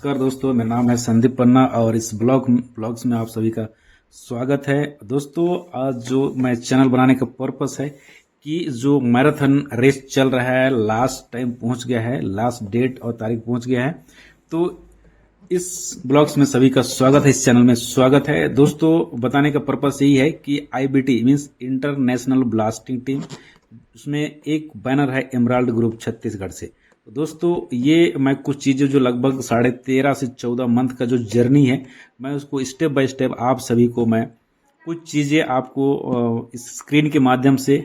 नमस्कार दोस्तों, मेरा नाम है संदीप पन्ना और इस ब्लॉग्स में आप सभी का स्वागत है। दोस्तों, आज जो मैं चैनल बनाने का पर्पस है कि जो मैराथन रेस चल रहा है, लास्ट टाइम पहुंच गया है, लास्ट डेट और तारीख पहुंच गया है। तो इस ब्लॉग्स में सभी का स्वागत है, इस चैनल में स्वागत है। दोस्तों, बताने का पर्पस यही है कि IBT means international blasting team, उसमें एक बैनर है एमराल्ड ग्रुप छत्तीसगढ़ से। तो दोस्तों, ये मैं कुछ चीज़ें जो लगभग 13.5 से 14 मंथ का जो जर्नी है, मैं उसको स्टेप बाय स्टेप आप सभी को मैं कुछ चीज़ें आपको इस स्क्रीन के माध्यम से,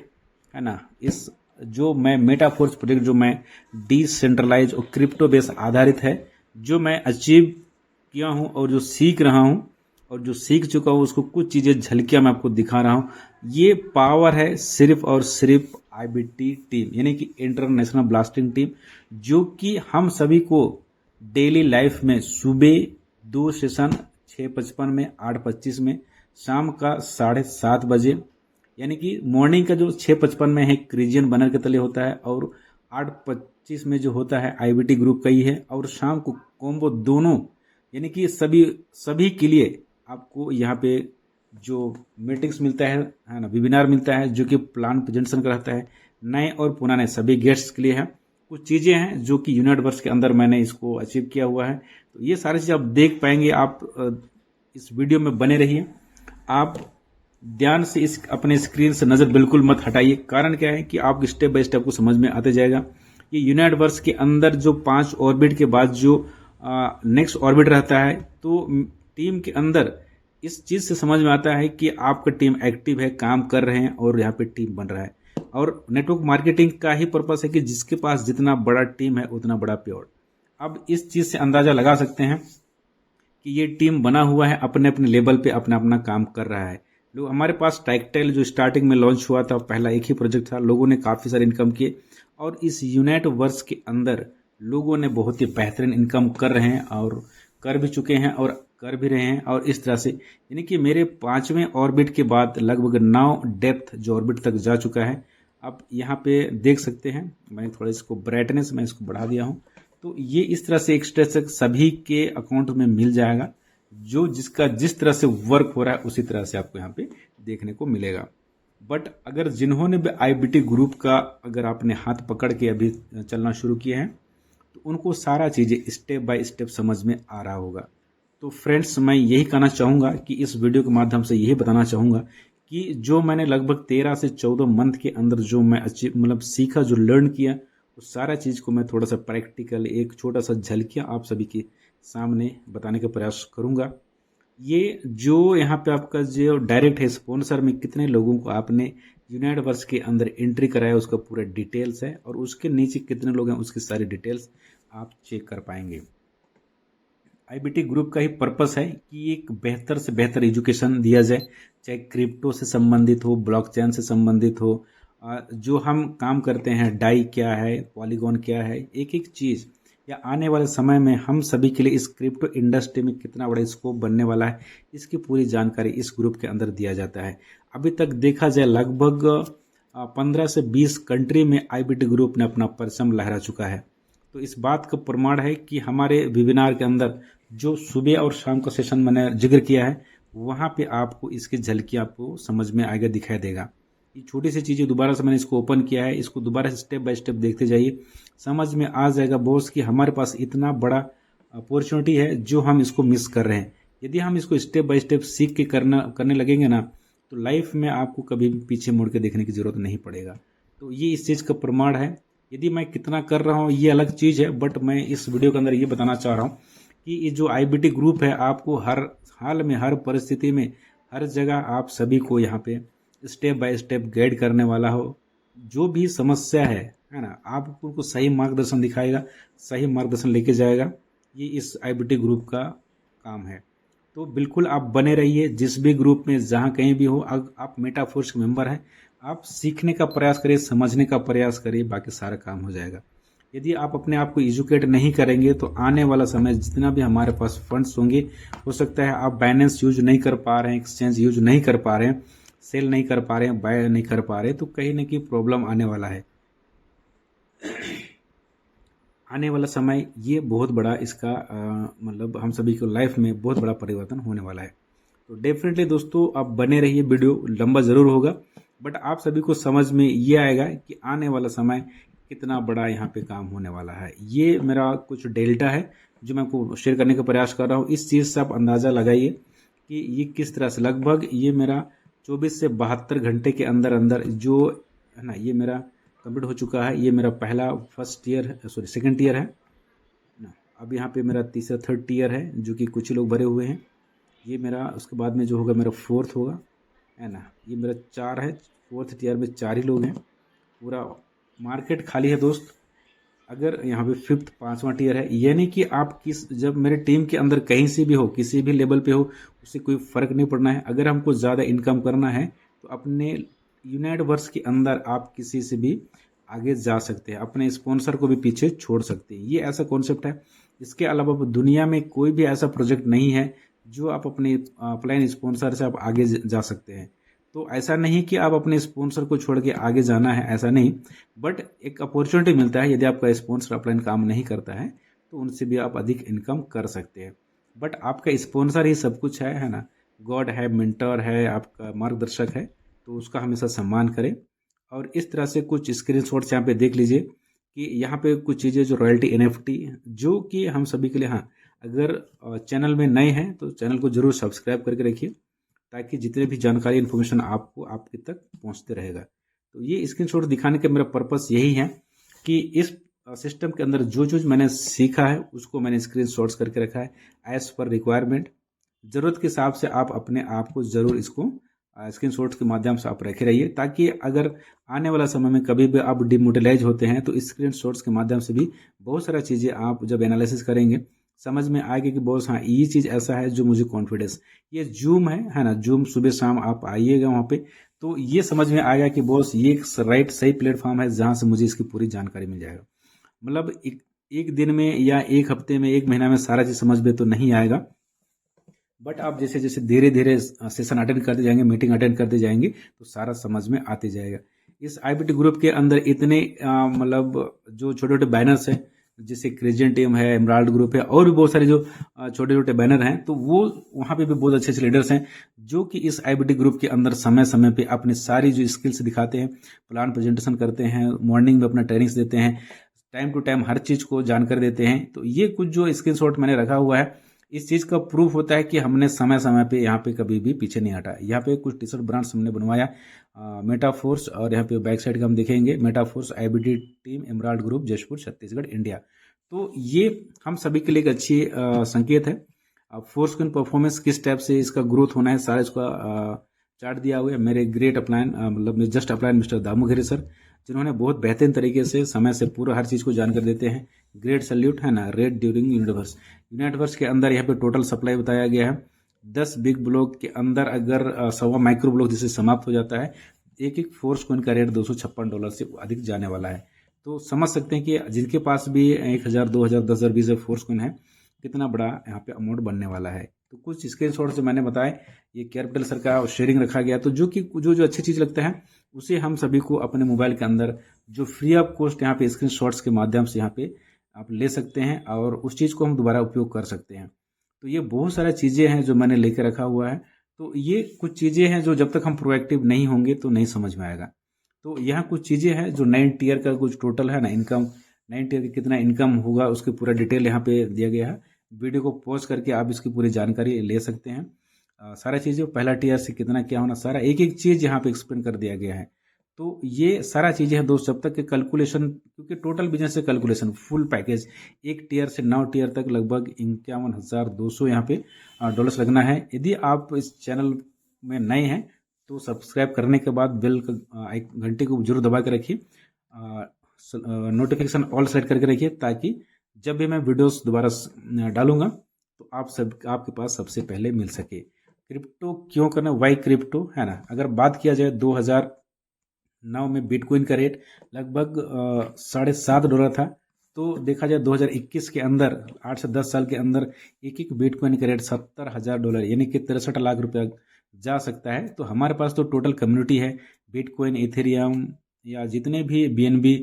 है ना, इस जो मैं मेटाफोर्स प्रोजेक्ट जो मैं डिसेंट्रलाइज और क्रिप्टो बेस आधारित है, जो मैं अचीव किया हूं और जो सीख रहा हूं और जो सीख चुका हूं, उसको कुछ चीज़ें झलकियां मैं आपको दिखा रहा हूं। ये पावर है सिर्फ और सिर्फ IBT टीम, यानी कि इंटरनेशनल ब्लास्टिंग टीम, जो कि हम सभी को डेली लाइफ में सुबह 2 सेशन 6:55 में, 8:25 में, शाम का 7:30 बजे, यानी कि मॉर्निंग का जो 6:55 में है क्रिजियन बनर के तले होता है और 8:25 में जो होता है IBT ग्रुप का ही है, और शाम को कॉम्बो दोनों, यानी कि सभी के लिए आपको यहाँ पे जो मीटिंग्स मिलता है ना, वेबिनार मिलता है, जो कि प्लान प्रेजेंटेशन का रहता है, नए और पुराने सभी गेस्ट्स के लिए है। कुछ चीज़ें हैं जो कि यूनिवर्स के अंदर मैंने इसको अचीव किया हुआ है। तो ये सारी चीज़ आप देख पाएंगे। आप इस वीडियो में बने रहिए। आप ध्यान से इस अपने स्क्रीन से नज़र बिल्कुल मत हटाइए। कारण क्या है कि आप स्टेप बाय स्टेप को समझ में आते जाएगा। ये यूनिवर्स के अंदर जो 5 ऑर्बिट के बाद जो नेक्स्ट ऑर्बिट रहता है, तो टीम के अंदर इस चीज़ से समझ में आता है कि आपका टीम एक्टिव है, काम कर रहे हैं और यहाँ पे टीम बन रहा है। और नेटवर्क मार्केटिंग का ही पर्पस है कि जिसके पास जितना बड़ा टीम है उतना बड़ा प्योर। अब इस चीज़ से अंदाज़ा लगा सकते हैं कि ये टीम बना हुआ है, अपने अपने लेवल पे अपना अपना काम कर रहा है। लोग, हमारे पास टाइकटेल जो स्टार्टिंग में लॉन्च हुआ था, पहला एक ही प्रोजेक्ट था, लोगों ने काफ़ी सारे इनकम किए और इस यूनाइट वर्स के अंदर लोगों ने बहुत ही बेहतरीन इनकम कर रहे हैं और कर भी चुके हैं और कर भी रहे हैं। और इस तरह से, यानी कि मेरे 5वें ऑर्बिट के बाद लगभग 9 डेप्थ जो ऑर्बिट तक जा चुका है। आप यहाँ पे देख सकते हैं, मैं थोड़ा इसको ब्राइटनेस मैं इसको बढ़ा दिया हूँ। तो ये इस तरह से एक स्टेज तक सभी के अकाउंट में मिल जाएगा, जो जिसका जिस तरह से वर्क हो रहा है उसी तरह से आपको यहाँ पे देखने को मिलेगा। बट अगर जिन्होंने भी IBT ग्रुप का अगर आपने हाथ पकड़ के अभी चलना शुरू किया है, तो उनको सारा चीज़ें स्टेप बाय स्टेप समझ में आ रहा होगा। तो फ्रेंड्स, मैं यही कहना चाहूँगा कि इस वीडियो के माध्यम से यही बताना चाहूँगा कि जो मैंने लगभग 13 से 14 मंथ के अंदर जो मैं मतलब सीखा, जो लर्न किया, उस सारा चीज़ को मैं थोड़ा सा प्रैक्टिकल एक छोटा सा झलकियाँ आप सभी के सामने बताने का प्रयास करूँगा। ये जो यहाँ पे आपका जो डायरेक्ट है स्पॉन्सर में कितने लोगों को आपने यूनिवर्स के अंदर एंट्री कराया, उसका पूरा डिटेल्स है, और उसके नीचे कितने लोग हैं उसकी सारी डिटेल्स आप चेक कर पाएंगे। IBT ग्रुप का ही पर्पस है कि एक बेहतर से बेहतर एजुकेशन दिया जाए, चाहे क्रिप्टो से संबंधित हो, ब्लॉकचेन से संबंधित हो, जो हम काम करते हैं, डाई क्या है, पॉलीगॉन क्या है, एक एक चीज़, या आने वाले समय में हम सभी के लिए इस क्रिप्टो इंडस्ट्री में कितना बड़ा स्कोप बनने वाला है, इसकी पूरी जानकारी इस ग्रुप के अंदर दिया जाता है। अभी तक देखा जाए लगभग 15 से 20 कंट्री में IBT ग्रुप ने अपना परचम लहरा चुका है। तो इस बात का प्रमाण है कि हमारे वेबिनार के अंदर जो सुबह और शाम का सेशन मैंने जिक्र किया है, वहाँ पे आपको इसकी झलकी आपको समझ में आएगा, दिखाई देगा। ये छोटी सी चीज़ें दोबारा से मैंने इसको ओपन किया है, इसको दोबारा से स्टेप बाय स्टेप देखते जाइए, समझ में आ जाएगा बॉस कि हमारे पास इतना बड़ा अपॉर्चुनिटी है जो हम इसको मिस कर रहे हैं। यदि हम इसको स्टेप बाय स्टेप सीख के करने लगेंगे ना, तो लाइफ में आपको कभी भी पीछे मुड़ के देखने की ज़रूरत नहीं पड़ेगा। तो ये इस चीज़ का प्रमाण है। यदि मैं कितना कर रहा हूँ ये अलग चीज़ है, बट मैं इस वीडियो के अंदर ये बताना चाह रहा हूँ कि ये जो IBT ग्रुप है, आपको हर हाल में, हर परिस्थिति में, हर जगह आप सभी को यहाँ पे स्टेप बाय स्टेप गाइड करने वाला हो। जो भी समस्या है ना, आपको उनको सही मार्गदर्शन दिखाएगा, सही मार्गदर्शन लेके जाएगा। ये इस IBT ग्रुप का काम है। तो बिल्कुल आप बने रहिए, जिस भी ग्रुप में जहाँ कहीं भी हो। आप मेटाफोर्स के मेंबर हैं, आप सीखने का प्रयास करिए, समझने का प्रयास करिए, बाकी सारा काम हो जाएगा। यदि आप अपने आप को एजुकेट नहीं करेंगे, तो आने वाला समय जितना भी हमारे पास फंड्स होंगे, हो सकता है आप बाइनेंस यूज नहीं कर पा रहे हैं, एक्सचेंज यूज नहीं कर पा रहे हैं, सेल नहीं कर पा रहे हैं, बाय नहीं कर पा रहे, तो कहीं ना कहीं प्रॉब्लम आने वाला है। आने वाला समय ये बहुत बड़ा इसका मतलब हम सभी को लाइफ में बहुत बड़ा परिवर्तन होने वाला है। तो डेफिनेटली दोस्तों आप बने रहिए, वीडियो लंबा ज़रूर होगा बट आप सभी को समझ में ये आएगा कि आने वाला समय कितना बड़ा यहाँ पे काम होने वाला है। ये मेरा कुछ डेल्टा है जो मैं आपको शेयर करने का प्रयास कर रहा हूँ। इस चीज़ से आप अंदाज़ा लगाइए कि ये किस तरह से लगभग ये मेरा 24 से 72 घंटे के अंदर अंदर जो है ना ये मेरा कंप्लीट हो चुका है। ये मेरा पहला first year sorry second year है ना। अब यहाँ पे मेरा तीसरा थर्ड ईयर है जो कि कुछ ही लोग भरे हुए हैं। ये मेरा उसके बाद में जो होगा मेरा फोर्थ होगा है ना। ये मेरा 4 है, फोर्थ टीयर में 4 ही लोग हैं। पूरा मार्केट खाली है दोस्त। अगर यहाँ पे फिफ्थ 5वां टीयर है, यानी कि आप जब मेरे टीम के अंदर कहीं से भी हो, किसी भी लेवल पे हो, उससे कोई फ़र्क नहीं पड़ना है। अगर हमको ज़्यादा इनकम करना है तो अपने यूनिवर्स के अंदर आप किसी से भी आगे जा सकते हैं, अपने स्पॉन्सर को भी पीछे छोड़ सकते हैं। ये ऐसा कॉन्सेप्ट है। इसके अलावा दुनिया में कोई भी ऐसा प्रोजेक्ट नहीं है जो आप अपने ऑफलाइन स्पॉन्सर से आप आगे जा सकते हैं। तो ऐसा नहीं कि आप अपने स्पॉन्सर को छोड़ के आगे जाना है, ऐसा नहीं, बट एक अपॉर्चुनिटी मिलता है। यदि आपका स्पॉन्सर ऑफलाइन काम नहीं करता है तो उनसे भी आप अधिक इनकम कर सकते हैं। बट आपका स्पॉन्सर ही सब कुछ है ना। गॉड है, मेंटर है, आपका मार्गदर्शक है, तो उसका हमेशा सम्मान करें। और इस तरह से कुछ स्क्रीनशॉट्स यहाँ पे देख लीजिए कि यहाँ पे कुछ चीज़ें जो रॉयल्टी NFT जो कि हम सभी के लिए, हाँ अगर चैनल में नए हैं तो चैनल को जरूर सब्सक्राइब करके रखिए ताकि जितने भी जानकारी इन्फॉर्मेशन आपको आपके तक पहुंचते रहेगा। तो ये स्क्रीनशॉट दिखाने का मेरा पर्पस यही है कि इस सिस्टम के अंदर जो जो मैंने सीखा है उसको मैंने स्क्रीनशॉट्स करके रखा है एज पर रिक्वायरमेंट। ज़रूरत के हिसाब से आप अपने आप को ज़रूर इसको स्क्रीनशॉट्स के माध्यम से आप रखे रहिए ताकि अगर आने वाला समय में कभी भी आप डिमोटिलाइज होते हैं तो स्क्रीनशॉट्स के माध्यम से भी बहुत सारा चीज़ें आप जब एनालिसिस करेंगे समझ में आएगा कि बॉस हाँ ये चीज़ ऐसा है जो मुझे कॉन्फिडेंस, ये जूम है ना, जूम सुबह शाम आप आइएगा वहाँ पे तो ये समझ में आएगा कि बॉस ये एक राइट सही प्लेटफॉर्म है जहाँ से मुझे इसकी पूरी जानकारी मिल जाएगा। मतलब एक दिन में या एक हफ्ते में, एक महीना में सारा चीज़ समझ में तो नहीं आएगा, बट आप जैसे जैसे धीरे धीरे सेशन अटेंड करते जाएंगे, मीटिंग अटेंड करते जाएंगे तो सारा समझ में आते जाएगा। इस IBT ग्रुप के अंदर इतने मतलब जो छोटे छोटे बैनर्स हैं जैसे क्रेजियन टीम है, एमराल्ड ग्रुप है और भी बहुत सारे जो छोटे छोटे बैनर हैं, तो वो वहाँ पे भी बहुत अच्छे अच्छे लीडर्स हैं जो कि इस IBT ग्रुप के अंदर समय समय पे अपनी सारी जो स्किल्स दिखाते हैं, प्लान प्रेजेंटेशन करते हैं, मॉर्निंग में अपना ट्रेनिंग्स देते हैं, टाइम टू टाइम हर चीज़ को जानकारी देते हैं। तो ये कुछ जो स्क्रीनशॉट मैंने रखा हुआ है इस चीज़ का प्रूफ होता है कि हमने समय समय पे यहाँ पे कभी भी पीछे नहीं हटा। यहाँ पे कुछ टी-शर्ट ब्रांड्स हमने बनवाया, मेटाफोर्स, और यहाँ पे बैक साइड का हम देखेंगे Metaforce IBT team Emerald Group Jashpur Chhattisgarh India. तो ये हम सभी के लिए एक अच्छी संकेत है। फोर्स की परफॉर्मेंस किस टाइप से इसका ग्रोथ होना है सारा इसका चार्ट दिया हुआ है। मेरे ग्रेट अपलाइन मतलब जस्ट अपलाइन मिस्टर दामोघेरे सर, जिन्होंने बहुत बेहतरीन तरीके से समय से पूरा हर चीज़ को जानकर देते हैं। ग्रेट सल्यूट है ना। रेड ड्यूरिंग यूनिवर्स के अंदर यहाँ पे टोटल सप्लाई बताया गया है 10 बिग ब्लॉक के अंदर अगर 1.25 माइक्रो ब्लॉक जिसे समाप्त हो जाता है, एक एक फोर्स कॉइन का रेट $256 से अधिक जाने वाला है। तो समझ सकते हैं कि जिनके पास भी 1000, 2000, 10,000, 20,000 फोर्स कॉइन है कितना बड़ा यहाँ पे अमाउंट बनने वाला है। तो कुछ स्क्रीनशॉट से मैंने बताया, ये कैपिटल सर का शेयरिंग रखा गया। तो जो कि जो अच्छी चीज़ लगता है उसे हम सभी को अपने मोबाइल के अंदर जो फ्री ऑफ कॉस्ट यहाँ पे स्क्रीनशॉट्स के माध्यम से यहाँ पे आप ले सकते हैं और उस चीज़ को हम दोबारा उपयोग कर सकते हैं। तो ये बहुत सारी चीज़ें हैं जो मैंने लेकर रखा हुआ है। तो ये कुछ चीज़ें हैं जो जब तक हम प्रोएक्टिव नहीं होंगे तो नहीं समझ में आएगा। तो यहाँ कुछ चीज़ें हैं जो 9 टीयर का कुछ टोटल है ना इनकम, 9 टीयर का कितना इनकम होगा उसकी पूरा डिटेल यहाँ पे दिया गया है। वीडियो को पॉज करके आप इसकी पूरी जानकारी ले सकते हैं। सारा चीज़ें पहला टीयर से कितना क्या होना, सारा एक एक चीज़ यहाँ पे एक्सप्लेन कर दिया गया है। तो ये सारा चीज़ें हैं दोस्त, जब तक के कैलकुलेशन, क्योंकि टोटल बिजनेस से कैलकुलेशन फुल पैकेज 1 टीयर से 9 टीयर तक लगभग 51,200 यहाँ पे डॉलर्स लगना है। यदि आप इस चैनल में नए हैं तो सब्सक्राइब करने के बाद बेल घंटे को जरूर दबा के रखिए, नोटिफिकेशन ऑल सेट करके रखिए ताकि जब भी मैं वीडियोस दोबारा डालूंगा तो आपके पास सबसे पहले मिल सके। क्रिप्टो क्यों करना, वाई क्रिप्टो है ना। अगर बात किया जाए 2009 में बिटकॉइन का रेट लगभग $7.5 था, तो देखा जाए 2021 के अंदर 8 से 10 साल के अंदर एक एक बिटकॉइन का रेट $70,000 यानी कि 63 लाख रुपया जा सकता है। तो हमारे पास तो टोटल कम्युनिटी है, बिटकॉइन, इथेरियम या जितने भी BNB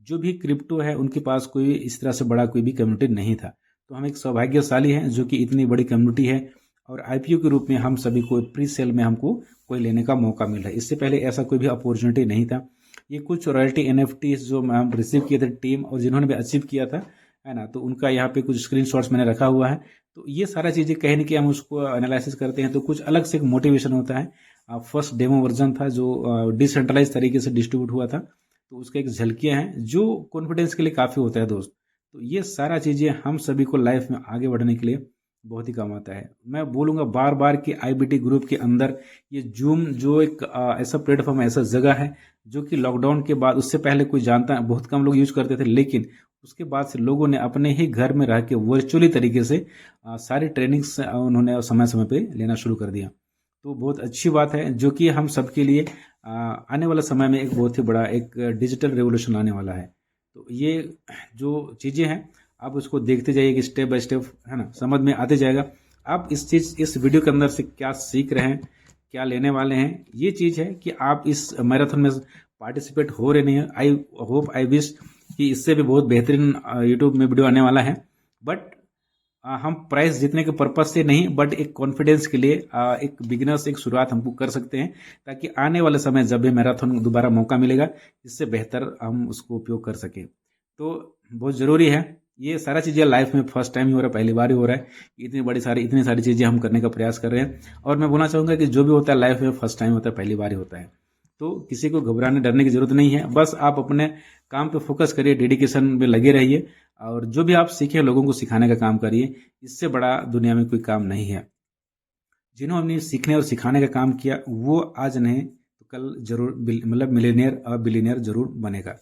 जो भी क्रिप्टो है उनके पास कोई इस तरह से बड़ा कोई भी कम्युनिटी नहीं था। तो हम एक सौभाग्यशाली हैं जो कि इतनी बड़ी कम्युनिटी है और आईपीओ के रूप में हम सभी को प्री सेल में हमको कोई लेने का मौका मिल रहा है। इससे पहले ऐसा कोई भी अपॉर्चुनिटी नहीं था। ये कुछ रॉयल्टी एनएफटी जो हम रिसीव किए थे टीम और जिन्होंने भी अचीव किया था, है ना, तो उनका यहाँ पे कुछ स्क्रीनशॉट्स मैंने रखा हुआ है। तो ये सारा चीज़ें कहीं न कहीं हम उसको एनालिसिस करते हैं तो कुछ अलग से एक मोटिवेशन होता है। फर्स्ट डेमो वर्जन था जो डिसेंट्रलाइज तरीके से डिस्ट्रीब्यूट हुआ था, तो उसका एक झलकियाँ हैं जो कॉन्फिडेंस के लिए काफ़ी होता है दोस्त। तो ये सारा चीज़ें हम सभी को लाइफ में आगे बढ़ने के लिए बहुत ही काम आता है। मैं बोलूँगा बार बार कि आईबीटी ग्रुप के अंदर ये जूम जो एक ऐसा प्लेटफॉर्म, ऐसा जगह है जो कि लॉकडाउन के बाद, उससे पहले कोई जानता, बहुत कम लोग यूज करते थे, लेकिन उसके बाद से लोगों ने अपने ही घर में रह के वर्चुअली तरीके से सारी ट्रेनिंग्स उन्होंने समय समय पे लेना शुरू कर दिया। तो बहुत अच्छी बात है जो कि हम सबके लिए आने वाला समय में एक बहुत ही बड़ा एक डिजिटल रेवोल्यूशन आने वाला है। तो ये जो चीज़ें हैं आप उसको देखते जाइए कि स्टेप बाय स्टेप, है ना, समझ में आते जाएगा। आप इस वीडियो के अंदर से क्या सीख रहे हैं, क्या लेने वाले हैं, ये चीज़ है कि आप इस मैराथन में पार्टिसिपेट हो रहे नहीं है। आई होप, आई विश कि इससे भी बहुत बेहतरीन यूट्यूब में वीडियो आने वाला है। बट हम प्राइस जीतने के पर्पज से नहीं, बट एक कॉन्फिडेंस के लिए एक बिगिनर्स एक शुरुआत हमको कर सकते हैं, ताकि आने वाले समय जब भी मैराथन दोबारा मौका मिलेगा, इससे बेहतर हम उसको उपयोग कर सकें। तो बहुत ज़रूरी है। ये सारा चीज़ें लाइफ में फर्स्ट टाइम ही हो रहा है, पहली बार ही हो रहा है। इतनी सारी चीज़ें हम करने का प्रयास कर रहे हैं। और मैं बोलना चाहूँगा कि जो भी होता है लाइफ में फर्स्ट टाइम होता है, पहली बार ही होता है। तो किसी को घबराने डरने की जरूरत नहीं है। बस आप अपने काम पे फोकस करिए, डेडिकेशन में लगे रहिए और जो भी आप सीखे लोगों को सिखाने का काम करिए। इससे बड़ा दुनिया में कोई काम नहीं है। जिन्होंने सीखने और सिखाने का काम किया वो आज नहीं तो कल जरूर मतलब मिलेनियर और बिलियनियर जरूर बनेगा।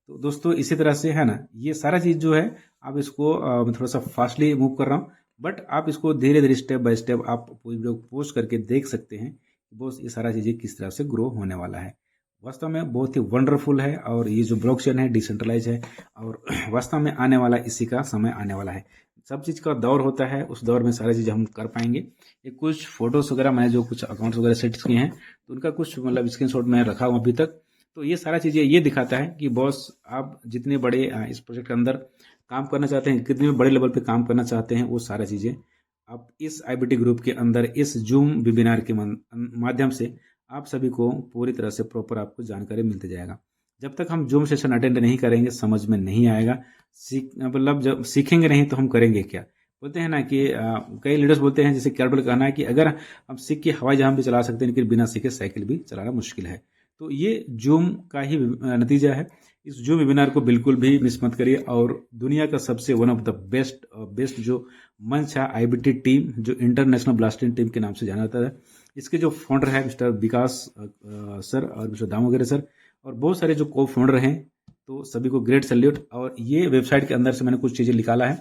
तो दोस्तों इसी तरह से, है ना, ये सारा चीज़ जो है आप इसको मैं थोड़ा सा फास्टली मूव कर रहा हूँ, बट आप इसको धीरे धीरे स्टेप बाय स्टेप आप वीडियो पोस्ट करके देख सकते हैं कि बस ये सारा चीज़ें किस तरह से ग्रो होने वाला है। वास्तव में बहुत ही वंडरफुल है और ये जो ब्लॉकचेन है डिसेंट्रलाइज है और वास्तव में आने वाला इसी का समय आने वाला है। सब चीज़ का दौर होता है, उस दौर में सारी चीज़ें हम कर पाएंगे। ये कुछ फोटोज़ वगैरह मैंने जो कुछ अकाउंट्स वगैरह सेट किए हैं तो उनका कुछ मतलब स्क्रीनशॉट मैं रखा हूँ अभी तक। तो ये सारा चीज़ें ये दिखाता है कि बॉस आप जितने बड़े इस प्रोजेक्ट के अंदर काम करना चाहते हैं, कितने बड़े लेवल पे काम करना चाहते हैं, वो सारा चीज़ें आप इस आईबीटी ग्रुप के अंदर इस जूम वेबिनार के माध्यम से आप सभी को पूरी तरह से प्रॉपर आपको जानकारी मिलते जाएगा। जब तक हम जूम सेशन अटेंड नहीं करेंगे समझ में नहीं आएगा। मतलब जब सीखेंगे नहीं तो हम करेंगे क्या। बोलते हैं ना कि कई लीडर्स बोलते हैं, जैसे कैरबल का कहना है कि अगर हम सीख के हवाई जहाज भी चला सकते हैं लेकिन बिना सीखे साइकिल भी चलाना मुश्किल है। तो ये जूम का ही नतीजा है। इस जूम वेबिनार को बिल्कुल भी मिस मत करिए और दुनिया का सबसे वन ऑफ द बेस्ट जो मंच है आईबीटी टीम, जो इंटरनेशनल ब्लास्टिंग टीम के नाम से जाना जाता है, इसके जो फाउंडर है मिस्टर विकास सर और मिस्टर दामोदर सर और बहुत सारे जो को फाउंडर हैं, तो सभी को ग्रेट सैल्यूट। और ये वेबसाइट के अंदर से मैंने कुछ चीज़ें निकाला है।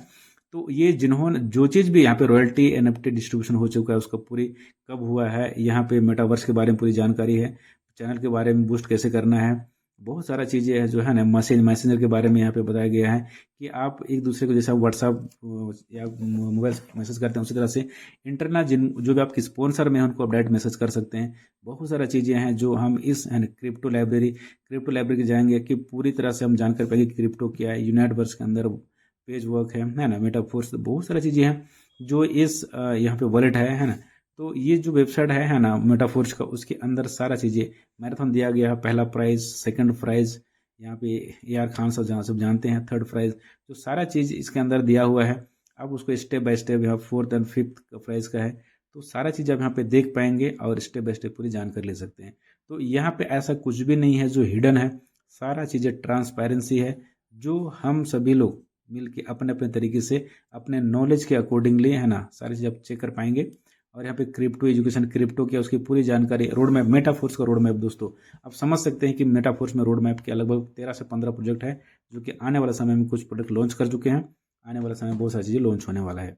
तो ये जिन्होंने जो चीज़ भी यहाँ पे रॉयल्टी एनएफटी डिस्ट्रीब्यूशन हो चुका है उसका पूरी कब हुआ है, यहाँ पे मेटावर्स के बारे में पूरी जानकारी है, चैनल के बारे में बूस्ट कैसे करना है, बहुत सारा चीज़ें है जो है ना, मैसेंजर के बारे में यहाँ पे बताया गया है कि आप एक दूसरे को जैसे व्हाट्सअप या मोबाइल मैसेज करते हैं उसी तरह से इंटरनेट जो भी आपके स्पॉन्सर में हैं उनको आप डायरेक्ट मैसेज कर सकते हैं। बहुत सारा चीज़ें हैं जो हम इस क्रिप्टो लाइब्रेरी के जाएंगे कि पूरी तरह से हम जानकारी पाएंगे क्रिप्टो क्या है, यूनाइटवर्स के अंदर पेज वर्क है ना, मेटाफोर्स, बहुत सारी चीज़ें हैं जो इस यहाँ पे वॉलेट है ना। तो ये जो वेबसाइट है ना मेटाफोर्स का, उसके अंदर सारा चीज़ें मैराथन दिया गया है। पहला प्राइज, सेकंड प्राइज, यहाँ पे AR खान सब जानते हैं, थर्ड प्राइज, जो सारा चीज़ इसके अंदर दिया हुआ है। अब उसको स्टेप बाय स्टेप यहाँ फोर्थ एंड फिफ्थ का प्राइज का है, तो सारा चीज़ आप यहाँ पे देख पाएंगे और स्टेप बाय स्टेप पूरी जानकारी ले सकते हैं। तो यहाँ पे ऐसा कुछ भी नहीं है जो हिडन है, सारा चीज़ें ट्रांसपेरेंसी है जो हम सभी लोग मिल के अपने अपने तरीके से अपने नॉलेज के अकॉर्डिंगली, है ना, सारी चीज़ आप चेक कर पाएंगे। और यहाँ पे क्रिप्टो एजुकेशन, क्रिप्टो क्या, उसकी पूरी जानकारी, रोड मैप, मेटाफोर्स का रोड मैप दोस्तों आप समझ सकते हैं कि मेटाफोर्स में रोड मैप के लगभग 13 से 15 प्रोजेक्ट है जो कि आने वाले समय में कुछ प्रोडक्ट लॉन्च कर चुके हैं, आने वाले समय में बहुत सारी चीज़ें लॉन्च होने वाला है।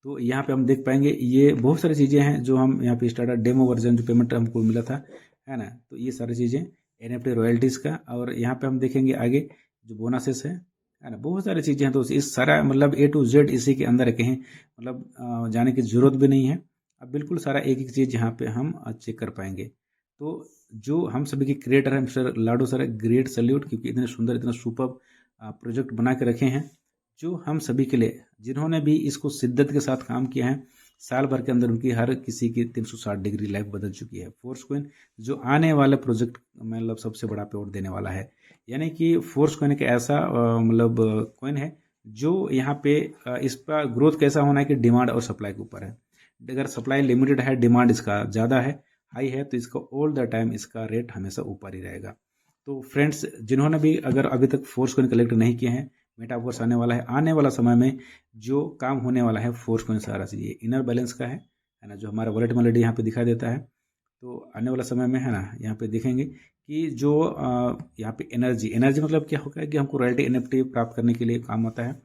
तो यहाँ पे हम देख पाएंगे ये बहुत सारी चीज़ें हैं जो हम यहाँ पे स्टार्टर डेमो वर्जन जो पेमेंट हमको मिला था, है ना, तो ये सारी चीज़ें NFT रॉयल्टीज़ का। और यहाँ पे हम देखेंगे आगे जो बोनसेस है ना, बहुत सारी चीज़ें हैं। तो इस सारा मतलब A to Z इसी के अंदर है, कहीं मतलब जाने की ज़रूरत भी नहीं है। अब बिल्कुल सारा एक एक चीज़ यहाँ पे हम चेक कर पाएंगे। तो जो हम सभी के क्रिएटर हैं मिस्टर लाडो सर, ग्रेट सैल्यूट, क्योंकि इतने सुंदर इतना सुपर प्रोजेक्ट बना के रखे हैं जो हम सभी के लिए, जिन्होंने भी इसको शिद्दत के साथ काम किया है। साल भर के अंदर उनकी हर किसी की 360 डिग्री लाइफ बदल चुकी है। फोर्स कॉइन जो आने वाले प्रोजेक्ट मतलब सबसे बड़ा पेआउट देने वाला है, यानी कि फोर्स कॉइन एक ऐसा मतलब कॉइन है जो यहाँ पे इसका ग्रोथ कैसा होना है कि डिमांड और सप्लाई के ऊपर है। अगर सप्लाई लिमिटेड है, डिमांड इसका ज़्यादा है, हाई है, तो इसका ऑल द टाइम इसका रेट हमेशा ऊपर ही रहेगा। तो फ्रेंड्स, जिन्होंने भी अगर अभी तक फोर्स कॉइन कलेक्ट नहीं किए हैं, मेटावर्स आने वाला है, आने वाला समय में जो काम होने वाला है फोर्स कॉइन सारा चीज़ ये इनर बैलेंस का है ना, जो हमारा वॉलेट मेलोडी यहाँ पे दिखा देता है। तो आने वाला समय में है ना, यहाँ पे देखेंगे कि जो यहाँ पे एनर्जी मतलब क्या होगा कि हमको रॉयल्टी एनएफटी प्राप्त करने के लिए काम आता है,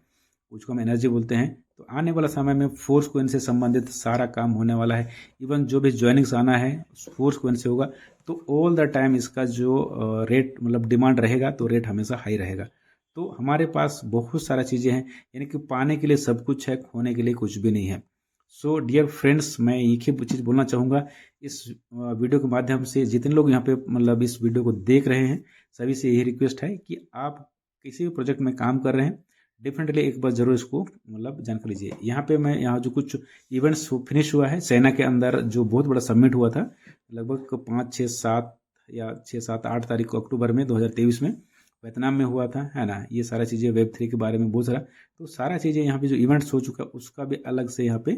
उसको हम एनर्जी बोलते हैं। तो आने वाला समय में फोर्स कॉइन से संबंधित सारा काम होने वाला है। इवन जो भी ज्वाइनिंग्स आना है फोर्स कॉइन से होगा, तो ऑल द टाइम इसका जो रेट मतलब डिमांड रहेगा, तो रेट हमेशा हाई रहेगा। तो हमारे पास बहुत सारा चीज़ें हैं, यानी कि पाने के लिए सब कुछ है, खोने के लिए कुछ भी नहीं है। सो डियर फ्रेंड्स, मैं एक ही चीज़ बोलना चाहूँगा इस वीडियो के माध्यम से, जितने लोग यहाँ पे मतलब इस वीडियो को देख रहे हैं, सभी से यही रिक्वेस्ट है कि आप किसी भी प्रोजेक्ट में काम कर रहे हैं, डेफिनेटली एक बार जरूर इसको मतलब जानकारी लीजिए। यहाँ पे मैं यहाँ जो कुछ इवेंट्स फिनिश हुआ है चाइना के अंदर, जो बहुत बड़ा सबमिट हुआ था लगभग 5, 6, 7 या 6, 7, 8 तारीख को अक्टूबर में 2023 में वियतनाम में हुआ था, है ना। ये सारा चीज़ें Web3 के बारे में बहुत सारा, तो सारा चीज़ें यहाँ पे जो इवेंट्स हो चुका है उसका भी अलग से यहाँ पे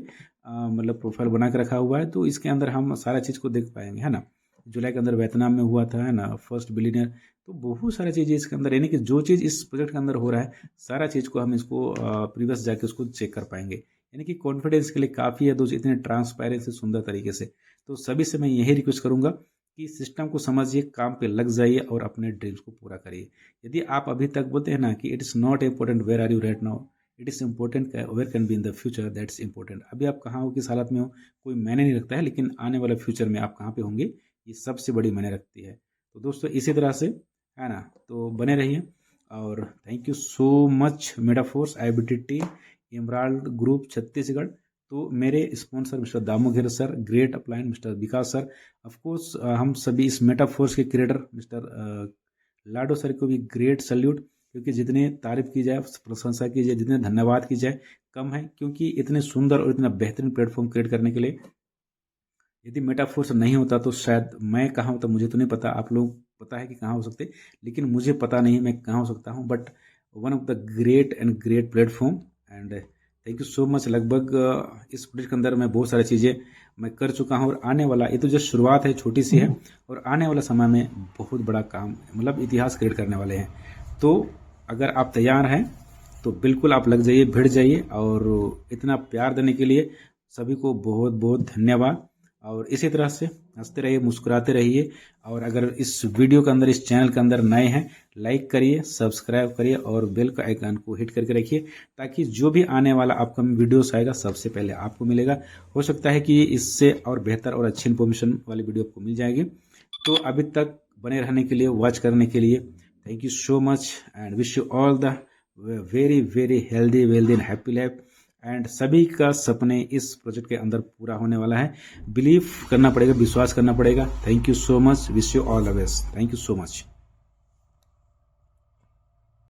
मतलब प्रोफाइल बना के रखा हुआ है। तो इसके अंदर हम सारा चीज़ को देख पाएंगे, है ना। जुलाई के अंदर वियतनाम में हुआ था, है ना, फर्स्ट बिलियनियर। तो बहुत सारा चीज़ें इसके अंदर, यानी कि जो चीज़ इस प्रोजेक्ट के अंदर हो रहा है सारा चीज़ को हम इसको प्रीवियस जाके उसको चेक कर पाएंगे, यानी कि कॉन्फिडेंस के लिए काफ़ी है दोस्तों, इतने ट्रांसपेरेंसी सुंदर तरीके से। तो सभी से मैं यही रिक्वेस्ट करूँगा कि सिस्टम को समझिए, काम पे लग जाइए और अपने ड्रीम्स को पूरा करिए। यदि आप अभी तक बोलते हैं ना कि it is not important where are you right now, it is important where can be in the future, that's important. अभी आप कहाँ हो, किस हालत में हो, कोई मायने नहीं रखता है, लेकिन आने वाले फ्यूचर में आप कहाँ पे होंगे ये सबसे बड़ी मायने रखती है। तो दोस्तों इसी तरह से, है ना, तो बने रहिए। और thank you so much Metaforce, IBTT, Emerald Group Chhattisgarh. तो मेरे sponsor mister Damodar sir, great upline mister Vikas sir, of course हम सभी इस मेटाफोर्स के क्रिएटर मिस्टर लाडो सर को भी ग्रेट सैल्यूट, क्योंकि जितने तारीफ की जाए, प्रशंसा की जाए, जितने धन्यवाद की जाए कम है, क्योंकि इतने सुंदर और इतना बेहतरीन प्लेटफॉर्म क्रिएट करने के लिए यदि मेटाफोर्स नहीं होता तो शायद मैं कहाँ होता मुझे तो नहीं पता, आप लोग पता है कि कहाँ हो सकते, लेकिन मुझे पता नहीं मैं कहाँ हो सकता हूँ। But one of the great and great platform, and thank you so much. लगभग इस प्रोजेक्ट के अंदर मैं बहुत सारी चीज़ें मैं कर चुका हूँ, और आने वाला, ये तो जस्ट शुरुआत है, छोटी सी है, और आने वाला समय में बहुत बड़ा काम मतलब इतिहास क्रिएट करने वाले हैं। तो अगर आप तैयार हैं तो बिल्कुल आप लग जाइए, भिड़ जाइए, और इतना प्यार देने के लिए सभी को बहुत बहुत धन्यवाद। और इसी तरह से हंसते रहिए, मुस्कुराते रहिए, और अगर इस वीडियो के अंदर, इस चैनल के अंदर नए हैं, लाइक करिए, सब्सक्राइब करिए, और बेल का आइकन को हिट करके रखिए, ताकि जो भी आने वाला अपकमिंग वीडियोस आएगा सबसे पहले आपको मिलेगा। हो सकता है कि इससे और बेहतर और अच्छी इन्फॉर्मेशन वाली वीडियो आपको मिल जाएगी। तो अभी तक बने रहने के लिए, वॉच करने के लिए thank you so much, and wish you all the very very healthy, wealthy and happy life. And सभी का सपने इस प्रोजेक्ट के अंदर पूरा होने वाला है। बिलीव करना पड़ेगा, विश्वास करना पड़ेगा। Thank you so much, wish you all the best, thank you so much.